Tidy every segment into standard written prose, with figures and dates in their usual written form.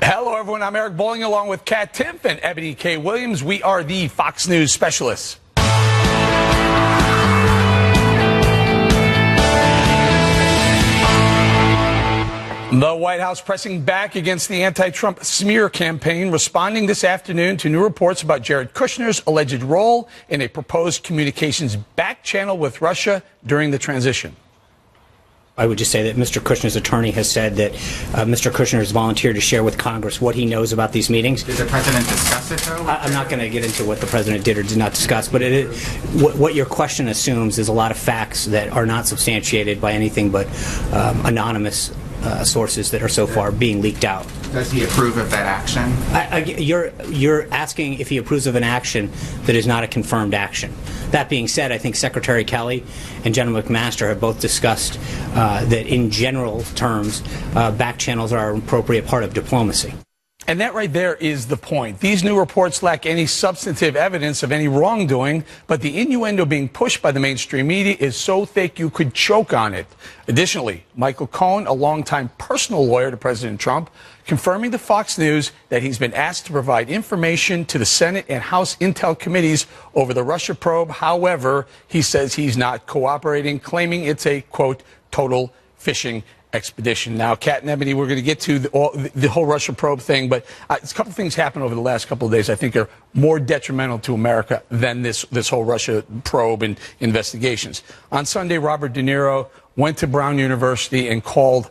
Hello, everyone. I'm Eric Bolling along with Kat Timpf and Ebony K. Williams. We are the Fox News specialists. The White House pressing back against the anti-Trump smear campaign, responding this afternoon to new reports about Jared Kushner's alleged role in a proposed communications back channel with Russia during the transition. I would just say that Mr. Kushner's attorney has said that Mr. Kushner has volunteered to share with Congress what he knows about these meetings. Did the president discuss it, though? I'm not going to get into what the president did or did not discuss, but what your question assumes is a lot of facts that are not substantiated by anything but anonymous sources that are so far being leaked out. Does he approve of that action? You're asking if he approves of an action that is not a confirmed action. That being said, I think Secretary Kelly and General McMaster have both discussed that in general terms, back channels are an appropriate part of diplomacy. And that right there is the point. These new reports lack any substantive evidence of any wrongdoing, but the innuendo being pushed by the mainstream media is so thick you could choke on it. Additionally, Michael Cohen, a longtime personal lawyer to President Trump, confirming to Fox News that he's been asked to provide information to the Senate and House Intel committees over the Russia probe. However, he says he's not cooperating, claiming it's a, quote, total fishing expedition. Now, Kat and Ebony, we're going to get to the whole Russia probe thing, but a couple things happened over the last couple of days I think are more detrimental to America than this whole Russia probe and investigations. On Sunday, Robert De Niro went to Brown University and told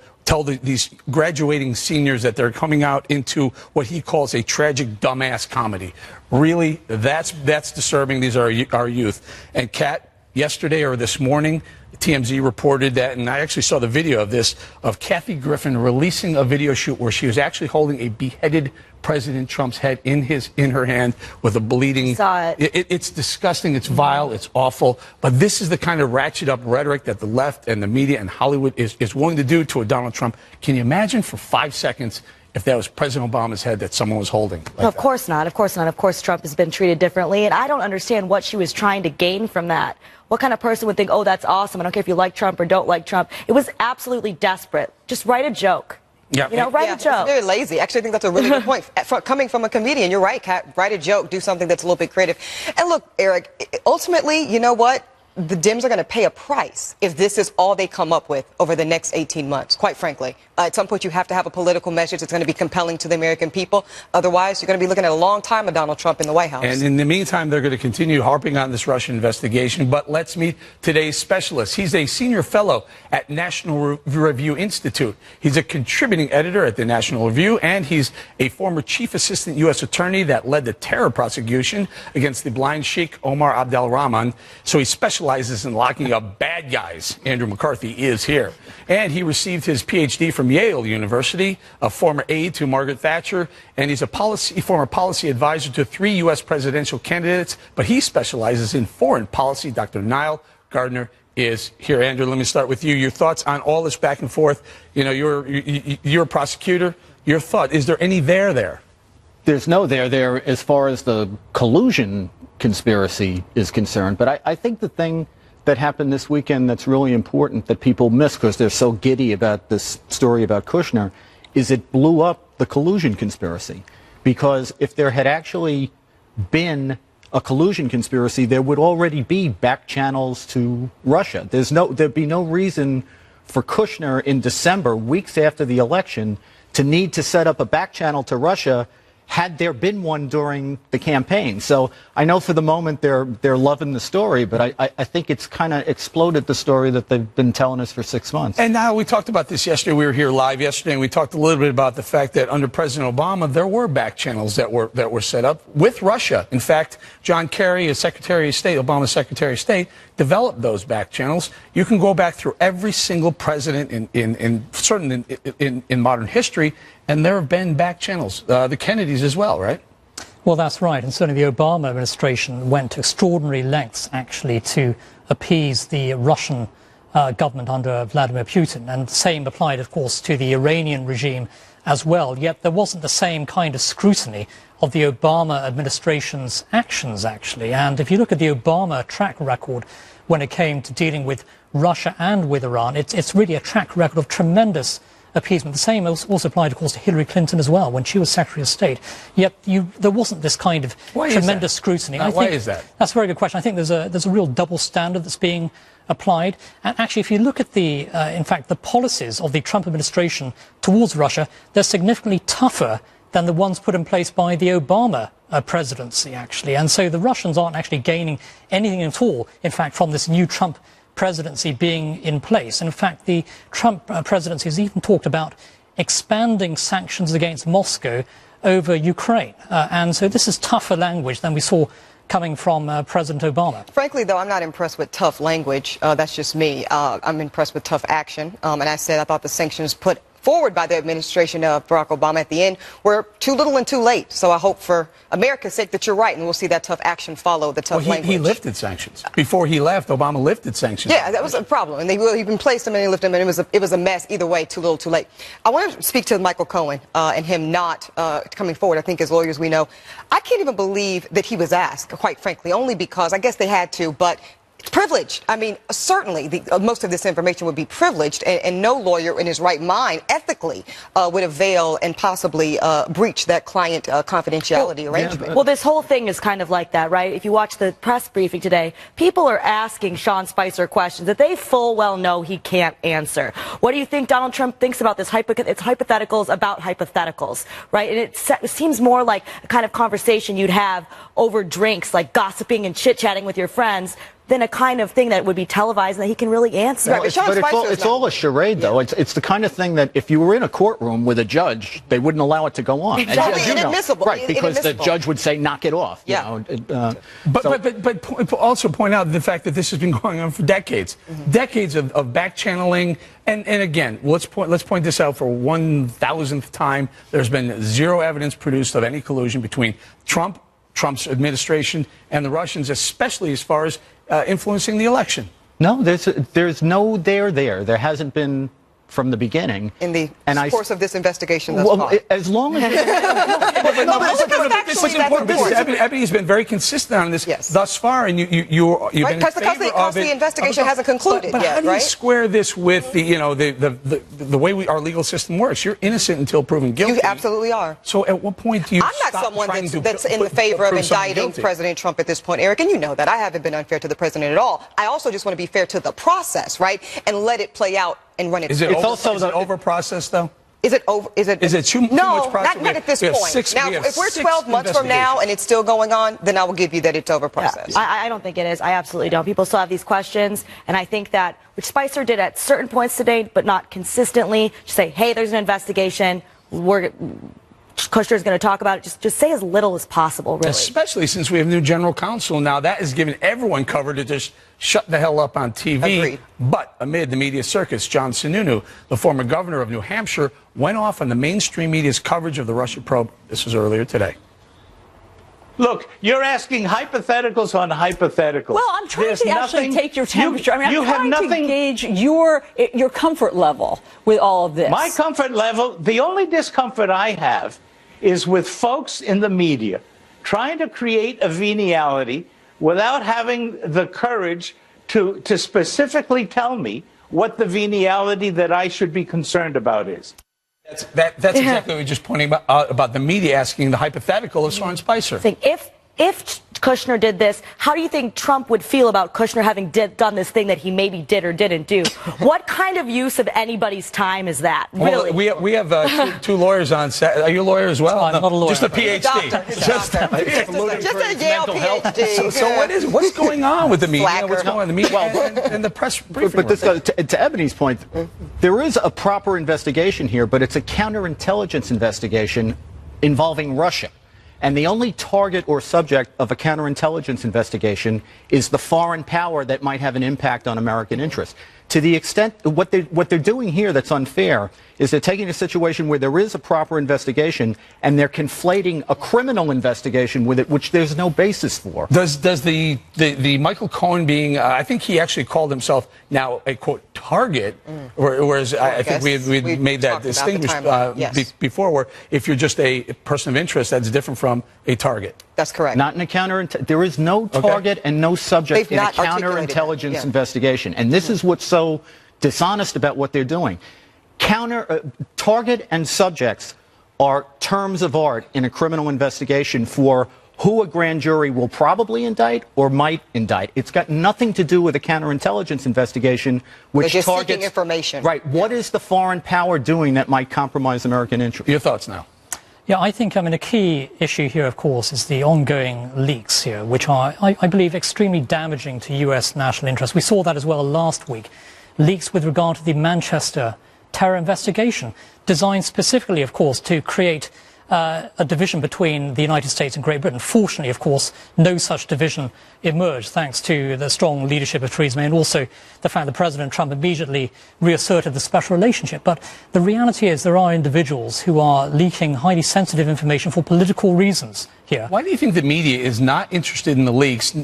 these graduating seniors that they're coming out into what he calls a tragic dumbass comedy. Really, that's disturbing. These are our youth. And Kat, yesterday or this morning, TMZ reported that, and I actually saw the video of this, of Kathy Griffin releasing a video shoot where she was actually holding a beheaded President Trump's head in her hand with a bleeding. Saw it. It's disgusting. It's vile. It's awful. But this is the kind of ratchet up rhetoric that the left and the media and Hollywood is willing to do to a Donald Trump. Can you imagine for 5 seconds if that was President Obama's head that someone was holding? No, of course not. Of course not. Of course, Trump has been treated differently. And I don't understand what she was trying to gain from that. What kind of person would think, oh, that's awesome. I don't care if you like Trump or don't like Trump. It was absolutely desperate. Just write a joke. Yeah. You know, write a joke. It's very lazy. Actually, I think that's a really good point. Coming from a comedian, you're right, Kat. Write a joke. Do something that's a little bit creative. And look, Eric, ultimately, you know what? The Dems are going to pay a price if this is all they come up with over the next 18 months, quite frankly. At some point, you have to have a political message that's going to be compelling to the American people. Otherwise, you're going to be looking at a long time of Donald Trump in the White House. And in the meantime, they're going to continue harping on this Russian investigation. But let's meet today's specialist. He's a senior fellow at National Review Institute. He's a contributing editor at the National Review, and he's a former chief assistant U.S. attorney that led the terror prosecution against the blind Sheikh Omar Abdel-Rahman. So he specializes in locking up bad guys. Andrew McCarthy is here. And he received his Ph.D. from Yale University, a former aide to Margaret Thatcher, and he's a former policy advisor to 3 U.S. presidential candidates, but he specializes in foreign policy. Dr. Niall Gardner is here. Andrew, let me start with you. Your thoughts on all this back and forth. You know, you're a prosecutor. Your thought, is there any there? There's no there as far as the collusion conspiracy is concerned, but I think the thing that happened this weekend that's really important that people miss because they're so giddy about this story about Kushner is it blew up the collusion conspiracy. Because if there had actually been a collusion conspiracy, there would already be back channels to Russia. There'd be no reason for Kushner in December, weeks after the election, to need to set up a back channel to Russia had there been one during the campaign. So I know for the moment they're loving the story, but I think it's kind of exploded the story that they've been telling us for 6 months. And now we talked about this yesterday. We were here live yesterday, and we talked a little bit about the fact that under President Obama, there were back channels that were set up with Russia. In fact, John Kerry, as Secretary of State, Obama's Secretary of State, developed those back channels. You can go back through every single president in modern history, and there have been back channels. The Kennedys as well, right? Well, that's right. And certainly the Obama administration went to extraordinary lengths, actually, to appease the Russian government under Vladimir Putin. And the same applied, of course, to the Iranian regime as well. Yet there wasn't the same kind of scrutiny of the Obama administration's actions, actually. And if you look at the Obama track record when it came to dealing with Russia and with Iran, it's really a track record of tremendous appeasement. The same also applied, of course, to Hillary Clinton as well when she was Secretary of State. Yet there wasn't this kind of tremendous scrutiny. Why is that? That's a very good question. I think there's a real double standard that's being applied. And actually, if you look at in fact, the policies of the Trump administration towards Russia, they're significantly tougher than the ones put in place by the Obama presidency, actually. And so the Russians aren't actually gaining anything at all, in fact, from this new Trump presidency being in place. In fact, the Trump presidency has even talked about expanding sanctions against Moscow over Ukraine. And so this is tougher language than we saw coming from President Obama. Frankly, though, I'm not impressed with tough language. That's just me. I'm impressed with tough action. And I said I thought the sanctions put forward by the administration of Barack Obama at the end were too little and too late. So I hope for America's sake that you're right, and we'll see that tough action follow the tough language. He lifted sanctions. Before he left, Obama lifted sanctions. Yeah, that was a problem. And they really even placed them and they lifted them, and it was a mess either way, too little, too late. I want to speak to Michael Cohen and him not coming forward. I think as lawyers we know, I can't even believe that he was asked, quite frankly, only because I guess they had to, but it's privileged. I mean, certainly most of this information would be privileged, and no lawyer in his right mind ethically would avail and possibly breach that client confidentiality arrangement. Well, this whole thing is kind of like that, right? If you watch the press briefing today, people are asking Sean Spicer questions that they full well know he can't answer. What do you think Donald Trump thinks about this? It's hypotheticals about hypotheticals, right? And it seems more like a kind of conversation you'd have over drinks, like gossiping and chit-chatting with your friends, than a kind of thing that would be televised and that he can really answer. Right, but it's all a charade, though. It's the kind of thing that if you were in a courtroom with a judge, they wouldn't allow it to go on. Exactly. As you know. Inadmissible. Right, because the judge would say, knock it off. Yeah. You know, But also point out the fact that this has been going on for decades. Decades of back channeling. And again, let's point this out for 1,000th time. There's been zero evidence produced of any collusion between Trump's administration and the Russians, especially as far as influencing the election. No, there's no there. There hasn't been from the beginning. In the course of this investigation thus far. As long as... Ebony's been very consistent on this thus far, and you've been in favor of it. The investigation hasn't concluded but yet, how do you square this with the way our legal system works? You're innocent until proven guilty. You absolutely are. So at what point do you I'm not someone that's in the favor of indicting President Trump at this point, Eric, and you know that. I haven't been unfair to the president at all. I also just want to be fair to the process, right, and let it play out and run its course. Is it over processed, though? Is it over? Is it too much process? No, not at this point. Now, if we're 12 months from now and it's still going on, then I will give you that it's over processed. Yeah, I don't think it is. I absolutely don't. People still have these questions, and I think that, which Spicer did at certain points today, but not consistently, just say, hey, there's an investigation. Kushner's going to talk about it. Just say as little as possible, really. Especially since we have new general counsel now. That has given everyone cover to just shut the hell up on TV. Agreed. But amid the media circus, John Sununu, the former governor of New Hampshire, went off on the mainstream media's coverage of the Russia probe. This was earlier today. Look, you're asking hypotheticals on hypotheticals. Well, I'm trying to actually take your temperature. I'm trying to gauge your comfort level with all of this. My comfort level, the only discomfort I have is with folks in the media trying to create a venality without having the courage to specifically tell me what the venality that I should be concerned about is. That's exactly what we were just pointing about the media asking the hypothetical of Sean Spicer. If Kushner did this, how do you think Trump would feel about Kushner having done this thing that he maybe did or didn't do? What kind of use of anybody's time is that? Really? Well, we have two lawyers on set. Are you a lawyer as well? I'm not a lawyer. Just a PhD. Just a Yale PhD. So what's going on with the media? What's going on with the media and the press briefing? But to Ebony's point, there is a proper investigation here, but it's a counterintelligence investigation involving Russia. And the only target or subject of a counterintelligence investigation is the foreign power that might have an impact on American interests. To the extent what they're doing here that's unfair is they're taking a situation where there is a proper investigation and they're conflating a criminal investigation with it, which there's no basis for. Does the Michael Cohen being, I think he actually called himself now a, quote, target, whereas I think we made that distinguished before, where if you're just a person of interest, that's different from a target. That's correct. Not in a there is no target and no subject in a counterintelligence investigation. And this is what's so dishonest about what they're doing. target and subjects are terms of art in a criminal investigation for who a grand jury will probably indict or might indict. It's got nothing to do with a counterintelligence investigation, which just targets seeking information. Right. What is the foreign power doing that might compromise American interests? Your thoughts now? Yeah, I think, a key issue here, of course, is the ongoing leaks here, which are, I believe, extremely damaging to U.S. national interests. We saw that as well last week. Leaks with regard to the Manchester terror investigation, designed specifically, of course, to create a division between the United States and Great Britain. Fortunately, of course, no such division emerged, thanks to the strong leadership of Theresa May and also the fact that President Trump immediately reasserted the special relationship. But the reality is there are individuals who are leaking highly sensitive information for political reasons here. Why do you think the media is not interested in the leaks?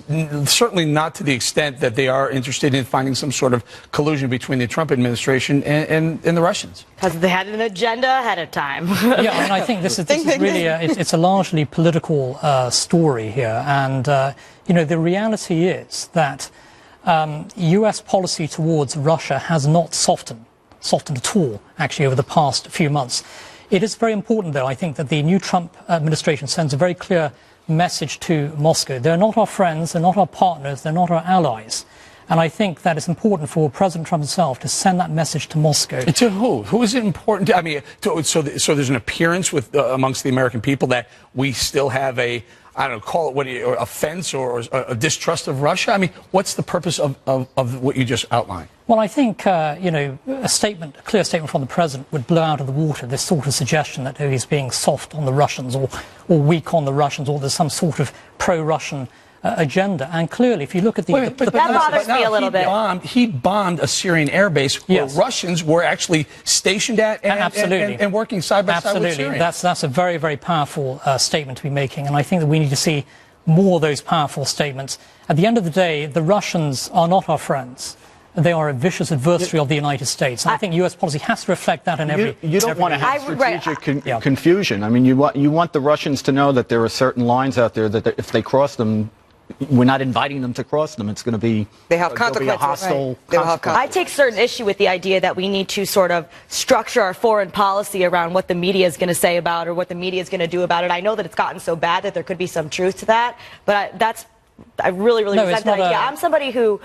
Certainly not to the extent that they are interested in finding some sort of collusion between the Trump administration and the Russians. Because they had an agenda ahead of time. Yeah, and I think this is really it's a largely political story here. And, the reality is that U.S. policy towards Russia has not softened at all, actually, over the past few months. It is very important, though, I think, that the new Trump administration sends a very clear message to Moscow. They're not our friends, they're not our partners, they're not our allies. And I think that it's important for President Trump himself to send that message to Moscow. To who? Who is it important to? I mean, so there's an appearance amongst the American people that we still have I don't know, call it a fence or a distrust of Russia? I mean, what's the purpose of what you just outlined? Well, I think, a clear statement from the president would blow out of the water this sort of suggestion that he's being soft on the Russians or weak on the Russians, or there's some sort of pro-Russian agenda. And clearly, if you look at that bothers me a little bit. He bombed a Syrian airbase where Russians were actually stationed at and working side by side with Syria. That's a very, very powerful statement to be making. And I think that we need to see more of those powerful statements. At the end of the day, the Russians are not our friends. They are a vicious adversary of the United States. And I think U.S. policy has to reflect that in every... You don't want to have strategic confusion. I mean, you want the Russians to know that there are certain lines out there that if they cross them, we're not inviting them to cross them. It's going to be... They have consequences. Hostile I take certain issue with the idea that we need to sort of structure our foreign policy around what the media is going to say about it or what the media is going to do about it. I know that it's gotten so bad that there could be some truth to that, but I really resent that idea. I'm somebody who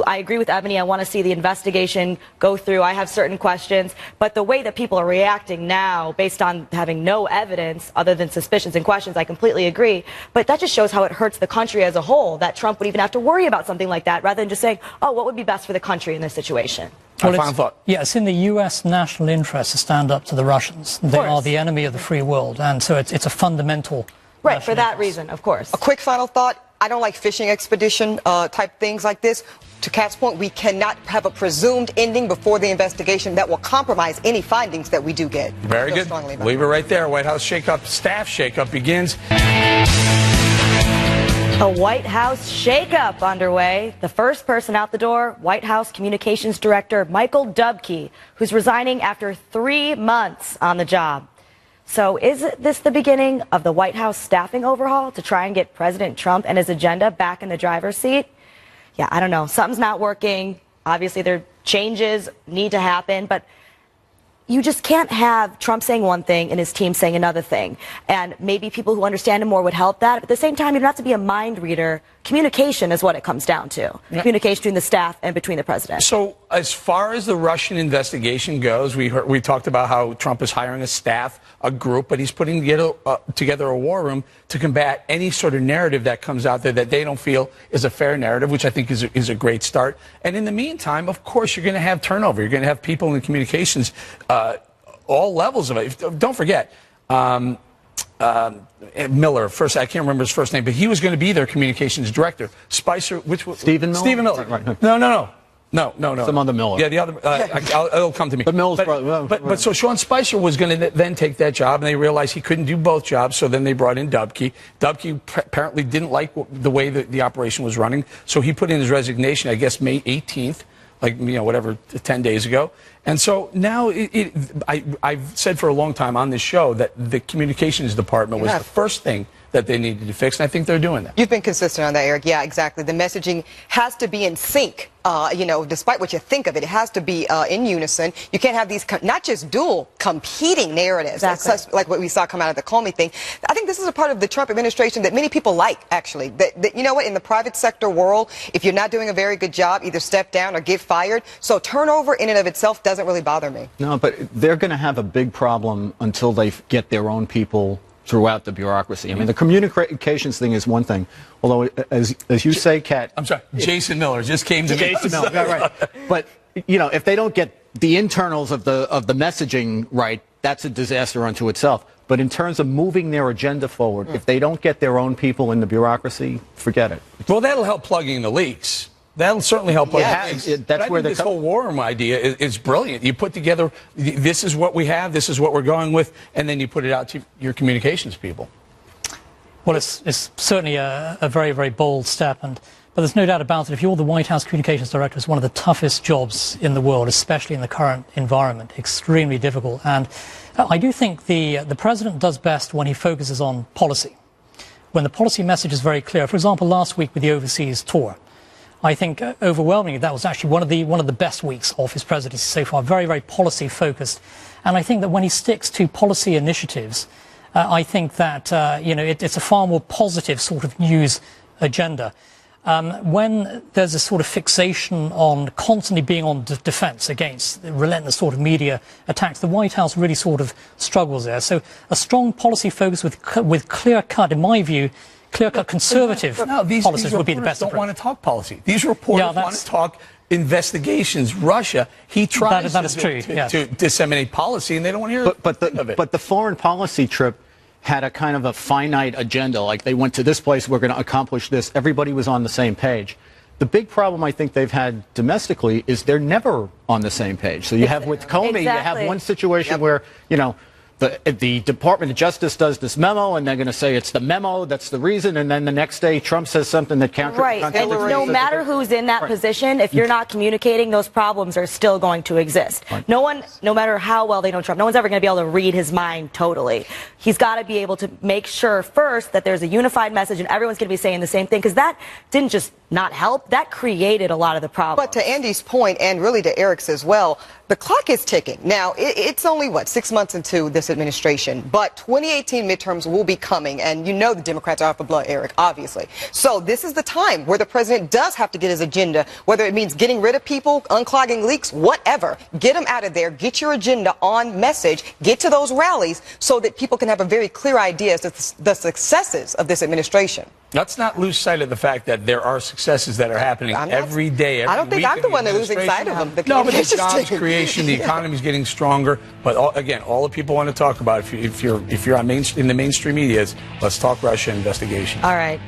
I agree with Ebony. I want to see the investigation go through. I have certain questions, but the way that people are reacting now, based on having no evidence other than suspicions and questions, I completely agree. But that just shows how it hurts the country as a whole, that Trump would even have to worry about something like that, rather than just saying, oh, what would be best for the country in this situation? Final thought. Yeah, it's in the U.S. national interest to stand up to the Russians. They are the enemy of the free world, and so it's a fundamental... Right, for that reason, of course. A quick final thought. I don't like fishing expedition type things like this. To Kat's point, we cannot have a presumed ending before the investigation that will compromise any findings that we do get. Very good. Leave it right there. White House shakeup, staff shakeup begins. A White House shakeup underway. The first person out the door, White House Communications Director Michael Dubke, who's resigning after 3 months on the job. So is this the beginning of the White House staffing overhaul to try and get President Trump and his agenda back in the driver's seat? Yeah, I don't know. Something's not working. Obviously, there changes need to happen, but you just can't have Trump saying one thing and his team saying another thing. And maybe people who understand him more would help that. But at the same time, you don't have to be a mind reader. Communication is what it comes down to. Yeah. Communication between the staff and between the president. So as far as the Russian investigation goes, we talked about how Trump is hiring a staff, a group, but he's putting together a war room to combat any sort of narrative that comes out there that they don't feel is a fair narrative, which I think is a great start. And in the meantime, of course, you're going to have turnover. You're going to have people in the communications, all levels of it. Don't forget, Miller, first, I can't remember his first name, but he was going to be their communications director. Spicer, Stephen Miller? Stephen Miller. Right. No. Some other Miller. Yeah, the other. It'll come to me. But Miller's but so Sean Spicer was going to then take that job, and they realized he couldn't do both jobs, so then they brought in Dubke. Dubke apparently didn't like the way the operation was running, so he put in his resignation, I guess, May 18th. Like, 10 days ago. And so now I've said for a long time on this show that the communications department was the first thing that they needed to fix, and I think they're doing that. You've been consistent on that, Eric. Yeah, exactly. The messaging has to be in sync. Despite what you think of it, it has to be in unison. You can't have these not just dual competing narratives, exactly. like what we saw come out of the Comey thing. I think this is a part of the Trump administration that many people like, actually. That you know what, in the private sector world, if you're not doing a very good job, either step down or get fired. So turnover in and of itself doesn't really bother me. No, but they're going to have a big problem until they get their own people throughout the bureaucry. I mean, the communications thing is one thing. Although, as you say, Kat... I'm sorry, Jason Miller just came to me. Jason Miller, right. But, if they don't get the internals of the messaging right, that's a disaster unto itself. But in terms of moving their agenda forward, if they don't get their own people in the bureaucracy, forget it. Well, that'll help plugging the leaks. That'll certainly help. That's where this whole war room idea is brilliant. You put together, this is what we have, this is what we're going with, and then you put it out to your communications people. Well, it's certainly a very, very bold step, but there's no doubt about it. If you're the White House communications director, it's one of the toughest jobs in the world, especially in the current environment. Extremely difficult. And I do think the president does best when he focuses on policy, when the policy message is very clear. For example, last week with the overseas tour, I think overwhelmingly that was actually one of the best weeks of his presidency so far. Very, very policy focused, and I think that when he sticks to policy initiatives, I think that it's a far more positive sort of news agenda. When there's a sort of fixation on constantly being on defense against the relentless sort of media attacks, the White House really sort of struggles there. So a strong policy focus with clear cut, in my view, clear-cut conservative policies would be the best approach. Don't want to talk policy. These reporters want to talk investigations. Russia, he tries to disseminate policy, and they don't want to hear of it. But the foreign policy trip had a kind of a finite agenda. Like, they went to this place, we're going to accomplish this. Everybody was on the same page. The big problem I think they've had domestically is they're never on the same page. So you have with Comey, you have one situation where, the Department of Justice does this memo, and they're going to say it's the memo that's the reason, and then the next day Trump says something that contradicts. Right, and no matter who's in that position, if you're not communicating, those problems are still going to exist. Right. No matter how well they know Trump, no one's ever going to be able to read his mind totally. He's got to be able to make sure first that there's a unified message and everyone's going to be saying the same thing, because that didn't just not help, that created a lot of the problems. But to Andy's point, and really to Eric's as well, the clock is ticking. Now, it's only, 6 months into this administration, but 2018 midterms will be coming, and the Democrats are out for blood, Eric, obviously. So this is the time where the president does have to get his agenda, whether it means getting rid of people, unclogging leaks, whatever. Get them out of there, get your agenda on message, get to those rallies so that people can have a very clear idea as to the successes of this administration. Let's not lose sight of the fact that there are successes that are happening every day, every I don't think week I'm the one that's losing sight of them. No, but the jobs creation, the economy's getting stronger. But all the people want to talk about, if you're in the mainstream media, let's talk Russia investigation. All right.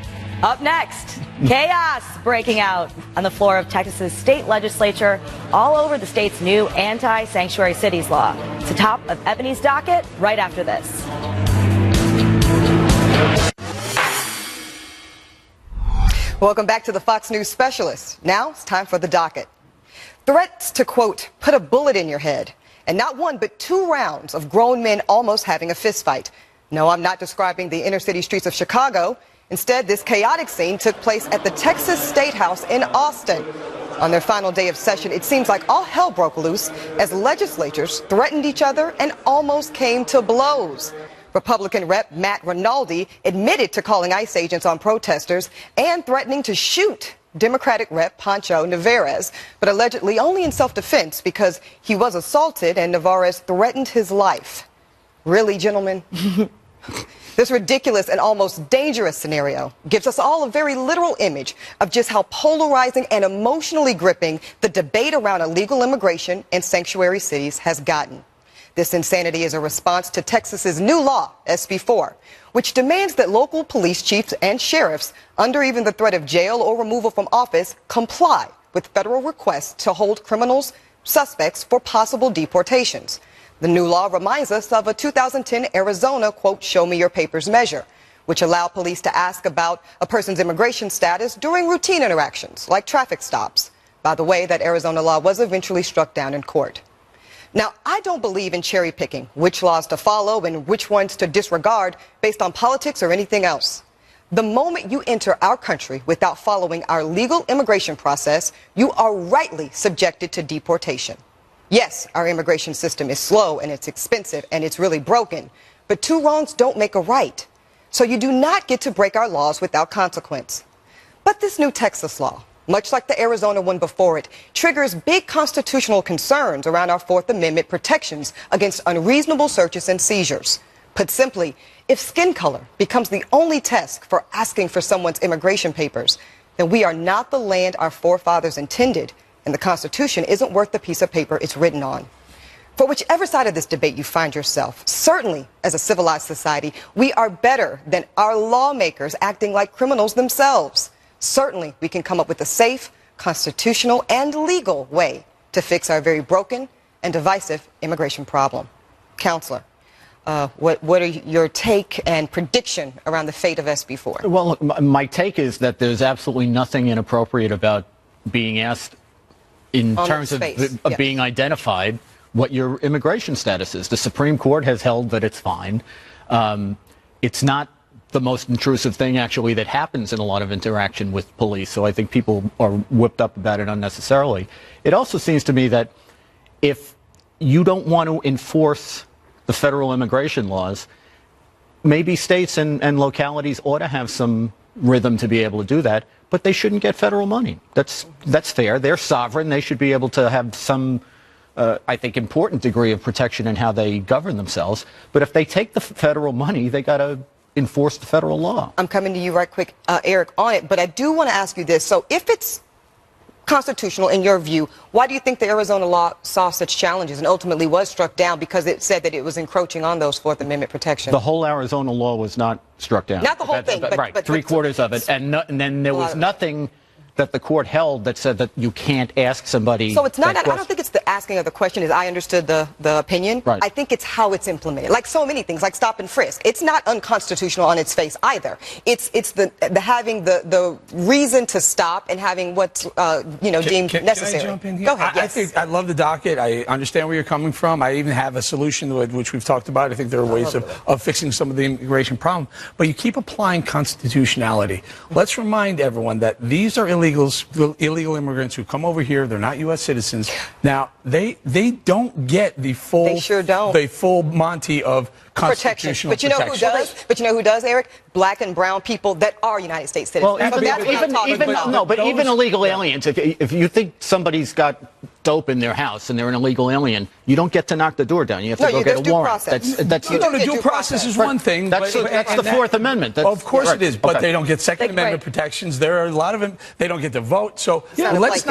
Up next, chaos breaking out on the floor of Texas's state legislature all over the state's new anti-sanctuary cities law. It's the top of Ebony's docket right after this. Welcome back to the Fox News Specialist. Now it's time for the docket. Threats to, quote, put a bullet in your head. And not one, but 2 rounds of grown men almost having a fistfight. No, I'm not describing the inner city streets of Chicago. Instead, this chaotic scene took place at the Texas State House in Austin. On their final day of session, it seems like all hell broke loose as legislators threatened each other and almost came to blows. Republican Rep. Matt Rinaldi admitted to calling ICE agents on protesters and threatening to shoot Democratic Rep. Pancho Navarez, but allegedly only in self-defense because he was assaulted and Navarez threatened his life. Really, gentlemen? This ridiculous and almost dangerous scenario gives us all a very literal image of just how polarizing and emotionally gripping the debate around illegal immigration in sanctuary cities has gotten. This insanity is a response to Texas's new law, SB 4, which demands that local police chiefs and sheriffs, under even the threat of jail or removal from office, comply with federal requests to hold criminals, suspects for possible deportations. The new law reminds us of a 2010 Arizona, quote, show me your papers measure, which allowed police to ask about a person's immigration status during routine interactions, like traffic stops. By the way, that Arizona law was eventually struck down in court. Now, I don't believe in cherry picking which laws to follow and which ones to disregard based on politics or anything else. The moment you enter our country without following our legal immigration process, you are rightly subjected to deportation. Yes, our immigration system is slow and it's expensive and it's really broken, but two wrongs don't make a right. So you do not get to break our laws without consequence. But this new Texas law, much like the Arizona one before it, triggers big constitutional concerns around our Fourth Amendment protections against unreasonable searches and seizures. Put simply, if skin color becomes the only test for asking for someone's immigration papers, then we are not the land our forefathers intended, and the Constitution isn't worth the piece of paper it's written on. For whichever side of this debate you find yourself, certainly as a civilized society, we are better than our lawmakers acting like criminals themselves. Certainly, we can come up with a safe, constitutional, and legal way to fix our very broken and divisive immigration problem. Counselor, what are your take and prediction around the fate of SB 4? Well, look, my take is that there's absolutely nothing inappropriate about being asked in terms of being identified what your immigration status is. The Supreme Court has held that it's fine. It's not the most intrusive thing, actually, that happens in a lot of interaction with police, so I think people are whipped up about it unnecessarily. It also seems to me that if you don't want to enforce the federal immigration laws, maybe states and localities ought to have some rhythm to be able to do that, but they shouldn't get federal money. That's fair. They're sovereign. They should be able to have some I think, important degree of protection in how they govern themselves. But if they take the federal money, they got to enforce the federal law. I'm coming to you right quick, Eric, on it. But I do want to ask you this. So if it's constitutional in your view, why do you think the Arizona law saw such challenges and ultimately was struck down because it said that it was encroaching on those Fourth Amendment protections? The whole Arizona law was not struck down. Not the whole thing, right, but three-quarters of it. And then there was nothing that the court held that said that you can't ask somebody. So it's not, I don't think it's the asking of the question as I understood the opinion. Right. I think it's how it's implemented. Like so many things, like stop and frisk. It's not unconstitutional on its face either. It's the having the reason to stop and having what's, deemed necessary. Can I jump in here? Go ahead, yes. I love the docket. I understand where you're coming from. I even have a solution which we've talked about. I think there are ways of fixing some of the immigration problem. But you keep applying constitutionality. Let's remind everyone that these are illegal immigrants who come over here. They're not U.S. citizens. Now, they don't get the full They sure don't. the full Monty of constitutional protection. But you know who does? But you know who does, Eric? Black and brown people that are United States citizens. Well, even illegal aliens. If you think somebody's got dope in their house and they're an illegal alien, you don't get to knock the door down. You have to go get a warrant. The due process is one thing. That's the Fourth Amendment. Of course it is, but they don't get Second Amendment protections. There are a lot of them. They don't get to vote. So let's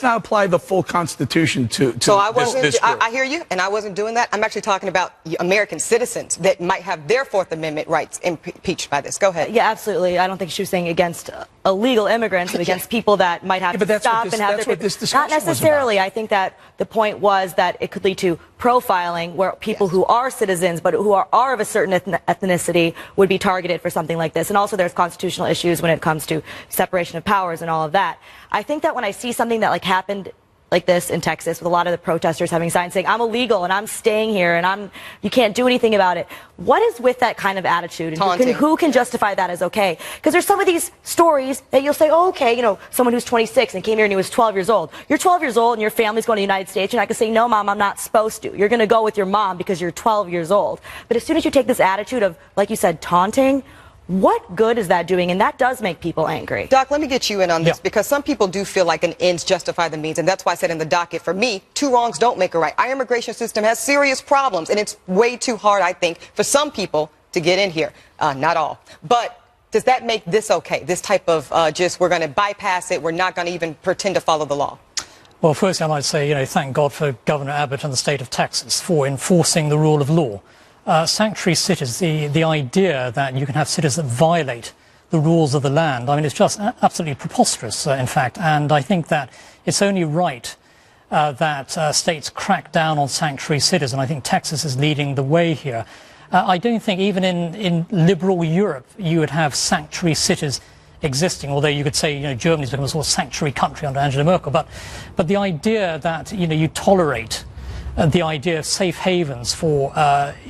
not apply the full Constitution to this group. I hear you, and I wasn't doing that. I'm actually talking about American citizens that might have their Fourth Amendment rights impeached by this. Go ahead. Yeah, absolutely. I don't think she was saying against illegal immigrants, but against people that might have to stop and have their papers. Not necessarily. I think that the point was that it could lead to profiling, where people who are citizens but who are of a certain ethnicity would be targeted for something like this. And also there's constitutional issues when it comes to separation of powers and all of that. I think that when I see something that happened like this in Texas, with a lot of the protesters having signs saying, I'm illegal and I'm staying here and you can't do anything about it. What is with that kind of attitude? And who can justify that as okay? Because there's some of these stories that you'll say, oh, okay, someone who's 26 and came here and he was 12 years old. You're 12 years old and your family's going to the United States, and I can say, no, Mom, I'm not supposed to. You're going to go with your mom because you're 12 years old. But as soon as you take this attitude of, like you said, taunting, what good is that doing? And that does make people angry. Doc, let me get you in on this, because some people do feel like an ends justify the means. And that's why I said in the docket, for me, two wrongs don't make a right. Our immigration system has serious problems, and it's way too hard, I think, for some people to get in here. Not all. But does that make this okay? This type of we're going to bypass it. We're not going to even pretend to follow the law. Well, firstly, I might say, thank God for Governor Abbott and the state of Texas for enforcing the rule of law. Sanctuary cities, the idea that you can have cities that violate the rules of the land, it's just absolutely preposterous, in fact. And I think that it's only right that states crack down on sanctuary cities, and I think Texas is leading the way here. I don't think even in liberal Europe you would have sanctuary cities existing, although you could say, Germany's become a sort of sanctuary country under Angela Merkel. But the idea that, you tolerate the idea of safe havens for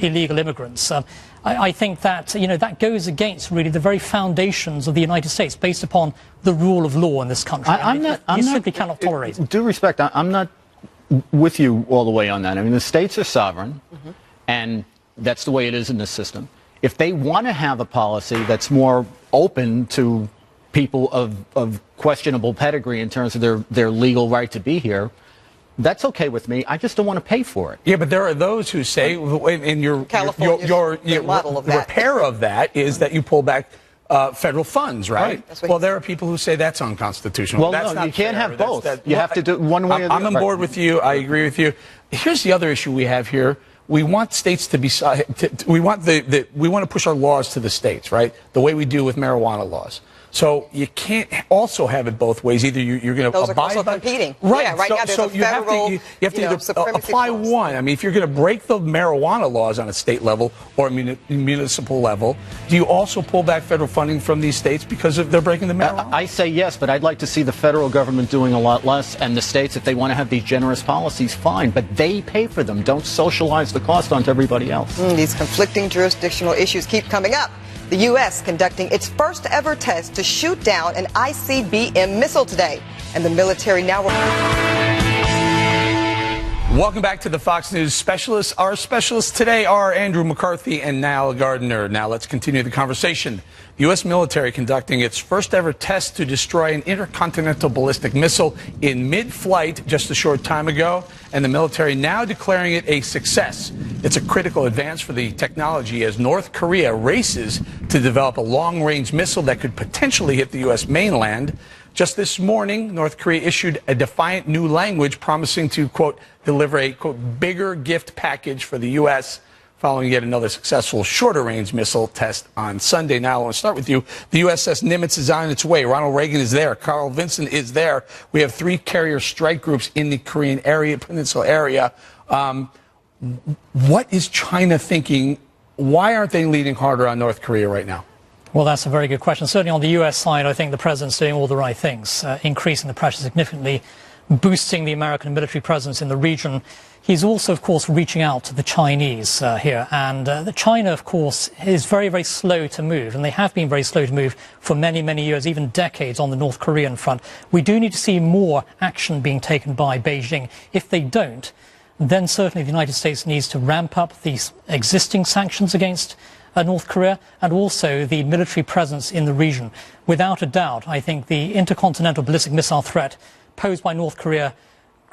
illegal immigrants. I think that, that goes against really the very foundations of the United States, based upon the rule of law in this country. You simply cannot tolerate it. Due respect, I'm not with you all the way on that. I mean, the states are sovereign, and that's the way it is in this system. If they want to have a policy that's more open to people of questionable pedigree in terms of their legal right to be here, that's okay with me. I just don't want to pay for it. Yeah, but there are those who say, in your model of that. repair of that is that you pull back federal funds, right? Well, there are people who say that's unconstitutional. Well, that's no, not you can't fair. have both. You have to do one way or the other. I'm on board with you. I agree with you. Here's the other issue we have here. We want states to be. We want to push our laws to the states, right? The way we do with marijuana laws. So you can't also have it both ways. Either you're going to abide by. Those are also competing. Right. Yeah, right now there's a federal, you have to either apply clause. one. I mean, if you're going to break the marijuana laws on a state level or a municipal level, do you also pull back federal funding from these states because they're breaking the marijuana? I say yes, but I'd like to see the federal government doing a lot less, and the states, if they want to have these generous policies, fine, but they pay for them. Don't socialize the cost onto everybody else. These conflicting jurisdictional issues keep coming up. The U.S. conducting its first ever test to shoot down an ICBM missile today. And the military now... Welcome back to the Fox News Specialists. Our specialists today are Andrew McCarthy and Niall Gardner. Now let's continue the conversation. The U.S. military conducting its first ever test to destroy an intercontinental ballistic missile in mid-flight just a short time ago, and the military now declaring it a success. It's a critical advance for the technology as North Korea races to develop a long-range missile that could potentially hit the U.S. mainland. Just this morning, North Korea issued a defiant new language promising to, quote, deliver a, quote, bigger gift package for the U.S. following yet another successful shorter-range missile test on Sunday. Now, I want to start with you. The USS Nimitz is on its way. Ronald Reagan is there. Carl Vinson is there. We have 3 carrier strike groups in the Korean area, peninsula area. What is China thinking? Why aren't they leaning harder on North Korea right now? Well, that's a very good question. Certainly on the U.S. side, I think the president's doing all the right things, increasing the pressure significantly, boosting the American military presence in the region. He's also, of course, reaching out to the Chinese here. And China, of course, is very, very slow to move. And they have been very slow to move for many, many years, even decades on the North Korean front. We do need to see more action being taken by Beijing. If they don't, then certainly the United States needs to ramp up these existing sanctions against North Korea and also the military presence in the region. Without a doubt, I think the intercontinental ballistic missile threat posed by North Korea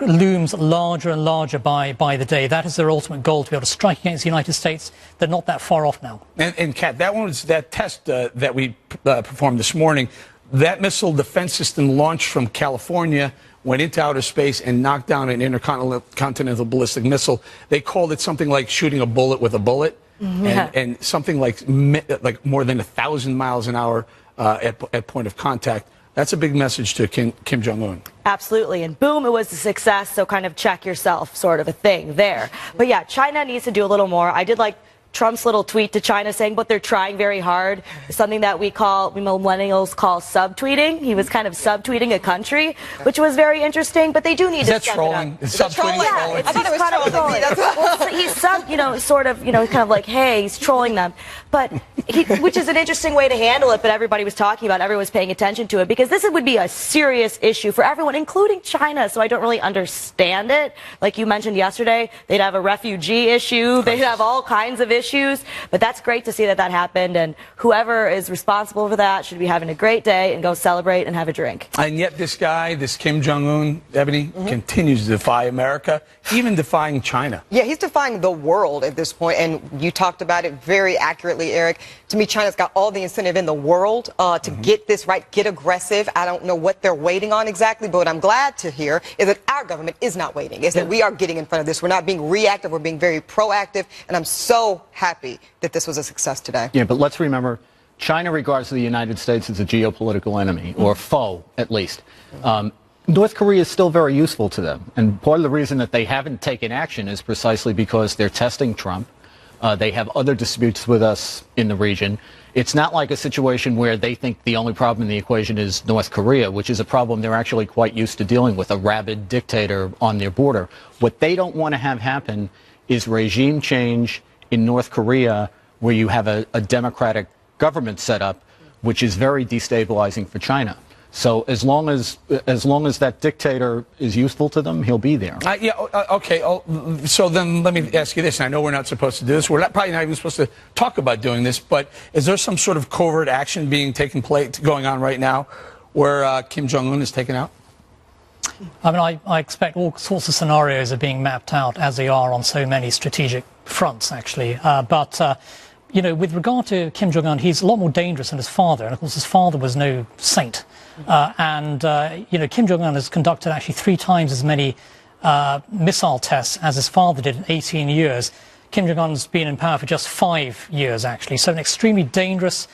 looms larger and larger by the day. That is their ultimate goal, to be able to strike against the United States. They're not that far off now. And Kat, that test that we performed this morning, that missile defense system launched from California, went into outer space and knocked down an intercontinental ballistic missile. They called it something like shooting a bullet with a bullet. Yeah. And something like more than 1,000 miles an hour at point of contact. That's a big message to Kim Jong-un. Absolutely. And boom, it was a success. So kind of check yourself sort of a thing there. But yeah, China needs to do a little more. I did like Trump's little tweet to China saying, but they're trying very hard. Something that we millennials call subtweeting. He was kind of subtweeting a country, which was very interesting. But they do need to step trolling? it up. Is subtweeting Yeah, trolling? I thought it was trolling. Well, he's sort of, kind of like, hey, he's trolling them. But which is an interesting way to handle it. But everybody was talking about, everyone was paying attention to it because this would be a serious issue for everyone, including China. So I don't really understand it. Like you mentioned yesterday, they'd have a refugee issue. They'd have all kinds of issues. But that's great to see that happened, and whoever is responsible for that should be having a great day and go celebrate and have a drink. And yet this guy, this Kim Jong-un, Ebony, continues to defy America, even defying China. Yeah, he's defying the world at this point, and you talked about it very accurately, Eric. To me, China's got all the incentive in the world to get this right, get aggressive. I don't know what they're waiting on exactly, but what I'm glad to hear is that our government is not waiting, is that we are getting in front of this. We're not being reactive, we're being very proactive, and I'm so happy that this was a success today. Yeah, but let's remember, China regards the United States as a geopolitical enemy, or foe, at least. North Korea is still very useful to them, and part of the reason that they haven't taken action is precisely because they're testing Trump. They have other disputes with us in the region. It's not like a situation where they think the only problem in the equation is North Korea, which is a problem they're actually quite used to dealing with, a rabid dictator on their border. What they don't want to have happen is regime change in North Korea where you have a democratic government set up, which is very destabilizing for China. So as long as that dictator is useful to them, he'll be there. Okay. So then let me ask you this. I know we're not supposed to do this. We're probably not even supposed to talk about doing this. But is there some sort of covert action going on right now where Kim Jong-un is taken out? I mean, I expect all sorts of scenarios are being mapped out as they are on so many strategic fronts, actually. You know, with regard to Kim Jong-un, he's a lot more dangerous than his father. And, of course, his father was no saint. You know, Kim Jong-un has conducted actually 3 times as many missile tests as his father did in 18 years. Kim Jong-un's been in power for just 5 years, actually. So an extremely dangerous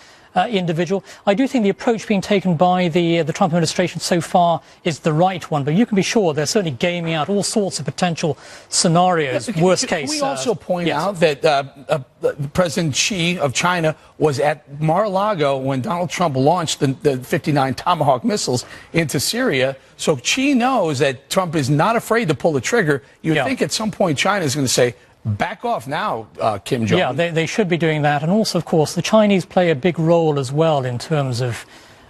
individual. I do think the approach being taken by the Trump administration so far is the right one, but you can be sure they're certainly gaming out all sorts of potential scenarios, worst case. Can we also point out that President Xi of China was at Mar-a-Lago when Donald Trump launched the 59 Tomahawk missiles into Syria, so Xi knows that Trump is not afraid to pull the trigger. You would think at some point China is going to say, back off now, Kim Jong-un. Yeah, they should be doing that. And also, of course, the Chinese play a big role as well in terms of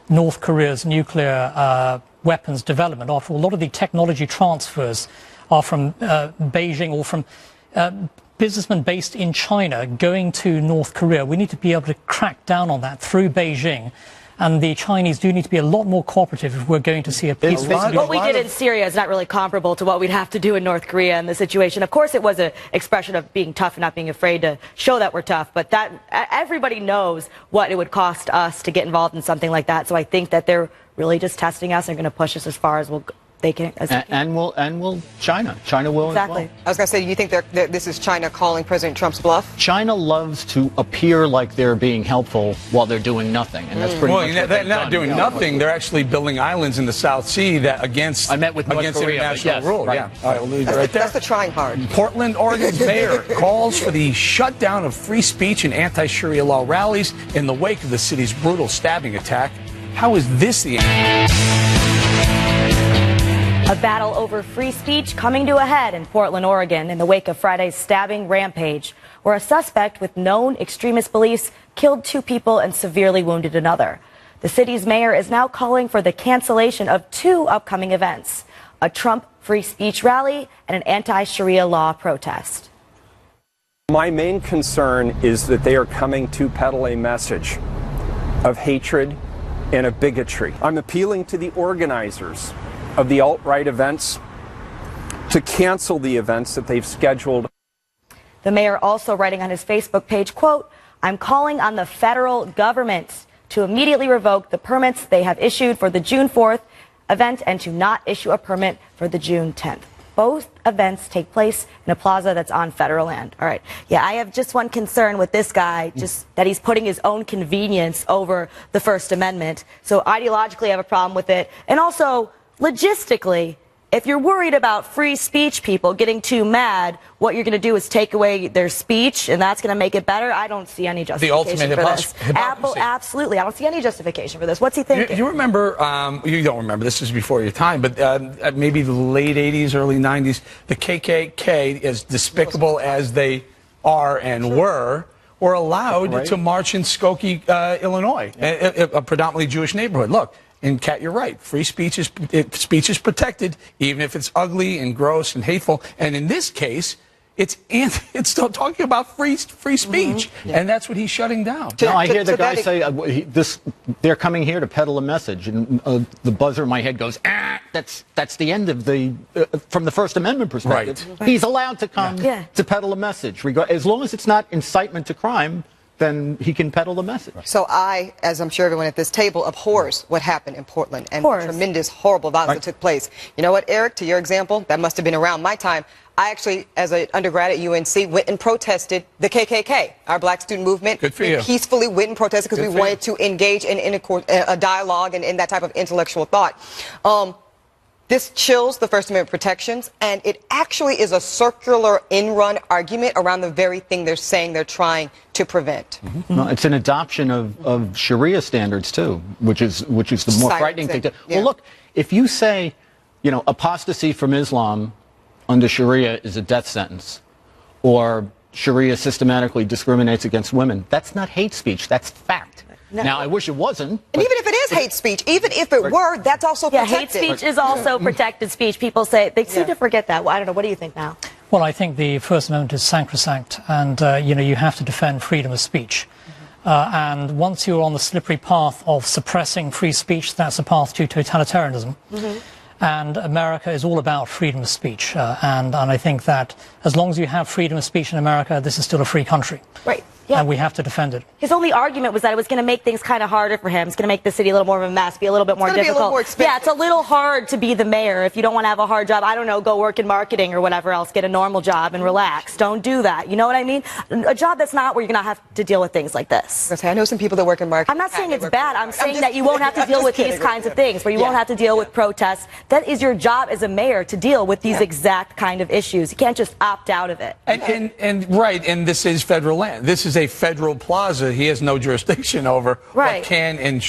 North Korea's nuclear weapons development. After all, a lot of the technology transfers are from Beijing or from businessmen based in China going to North Korea. We need to be able to crack down on that through Beijing. And the Chinese do need to be a lot more cooperative if we're going to see a peaceful solution. What we did in Syria is not really comparable to what we'd have to do in North Korea in the situation. Of course, it was an expression of being tough and not being afraid to show that we're tough. But that everybody knows what it would cost us to get involved in something like that. So I think that they're really just testing us and going to push us as far as they can. And will China. China will exactly. as well. I was going to say, you think this is China calling President Trump's bluff? China loves to appear like they're being helpful while they're doing nothing, and that's pretty much what they're not doing nothing. They're actually building islands in the South Sea that against international rule. Right. Yeah, all right, we'll leave it right there. That's the trying hard. Portland, Oregon's mayor calls for the shutdown of free speech and anti-Sharia law rallies in the wake of the city's brutal stabbing attack. How is this the end? A battle over free speech coming to a head in Portland, Oregon in the wake of Friday's stabbing rampage, where a suspect with known extremist beliefs killed 2 people and severely wounded another. The city's mayor is now calling for the cancellation of 2 upcoming events, a Trump free speech rally and an anti-Sharia law protest. My main concern is that they are coming to peddle a message of hatred and of bigotry. I'm appealing to the organizers of the alt-right events to cancel the events that they've scheduled. The mayor also writing on his Facebook page, quote, "I'm calling on the federal government to immediately revoke the permits they have issued for the June 4th event and to not issue a permit for the June 10th. Both events take place in a plaza that's on federal land." All right. Yeah, I have just one concern with this guy, just that he's putting his own convenience over the First Amendment. So ideologically, I have a problem with it. And also, logistically, if you're worried about free speech people getting too mad, what you're going to do is take away their speech, and that's going to make it better. I don't see any justification for this. Apple, absolutely. I don't see any justification for this. What's he thinking? You remember, you don't remember, this is before your time, but maybe the late 80s, early 90s, the KKK, as despicable as they are and were allowed to march in Skokie, Illinois, a predominantly Jewish neighborhood. Look. And Kat, you're right. Free speech is protected, even if it's ugly and gross and hateful. And in this case, it's still talking about free speech, and that's what he's shutting down. No, I hear the guy say they're coming here to peddle a message, and the buzzer in my head goes, that's the end of from the First Amendment perspective. Right. He's allowed to come to peddle a message, as long as it's not incitement to crime. Then he can peddle the message. So I, as I'm sure everyone at this table, abhors what happened in Portland and the tremendous, horrible violence that took place. You know what, Eric, to your example, that must have been around my time. I actually, as an undergrad at UNC, went and protested the KKK, our black student movement. Good for you. We peacefully went and protested because we wanted to engage in a dialogue and in that type of intellectual thought. This chills the First Amendment protections, and it actually is a circular in-run argument around the very thing they're saying they're trying to prevent. Well, it's an adoption of Sharia standards too, which is the more frightening thing. Well, look, if you say, you know, apostasy from Islam under Sharia is a death sentence, or Sharia systematically discriminates against women, that's not hate speech. That's fact. No. Now, I wish it wasn't. And even if it is hate speech, even if it were, that's also protected. Hate speech is also protected speech. People say, they seem to forget that. Well, I don't know. What do you think now? Well, I think the First Amendment is sacrosanct, and, you know, you have to defend freedom of speech. And once you're on the slippery path of suppressing free speech, that's a path to totalitarianism. And America is all about freedom of speech. And I think that as long as you have freedom of speech in America, this is still a free country. Right. Yeah. And we have to defend it. His only argument was that it was going to make things kind of harder for him. It's going to make the city a little more of a mess, be a little bit more difficult. Be a little more expensive. Yeah, it's a little hard to be the mayor if you don't want to have a hard job. I don't know, go work in marketing or whatever else, get a normal job and relax. Don't do that. You know what I mean? A job that's not where you're going to have to deal with things like this. I know some people that work in marketing. I'm not saying it's bad. I'm saying that you won't have to deal with these kinds of things, where you won't have to deal with protests. That is your job as a mayor, to deal with these exact kind of issues. You can't just opt out of it. And this is federal land. This is a federal plaza. He has no jurisdiction over what can and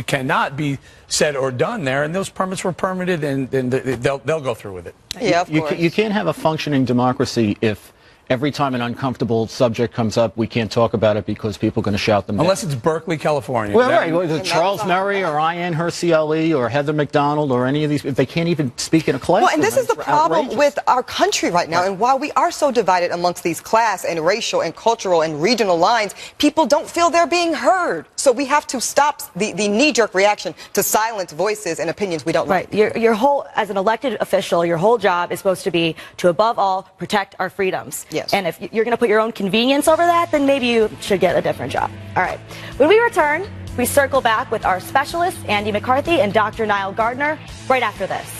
cannot be said or done there. And those permits were permitted, and they'll go through with it. Yeah, of course. You can't have a functioning democracy if every time an uncomfortable subject comes up, we can't talk about it because people are going to shout them down. Unless it's Berkeley, California. Well, right. Charles Murray or Ian Hersey Ali or Heather McDonald or any of these, they can't even speak in a classroom. Well, and this is the problem with our country right now. And while we are so divided amongst these class and racial and cultural and regional lines, people don't feel they're being heard. So we have to stop the knee-jerk reaction to silence voices and opinions we don't like. Your whole, as an elected official, your whole job is supposed to be to, above all, protect our freedoms. Yes. And if you're going to put your own convenience over that, then maybe you should get a different job. All right. When we return, we circle back with our specialists, Andy McCarthy and Dr. Niall Gardner, right after this.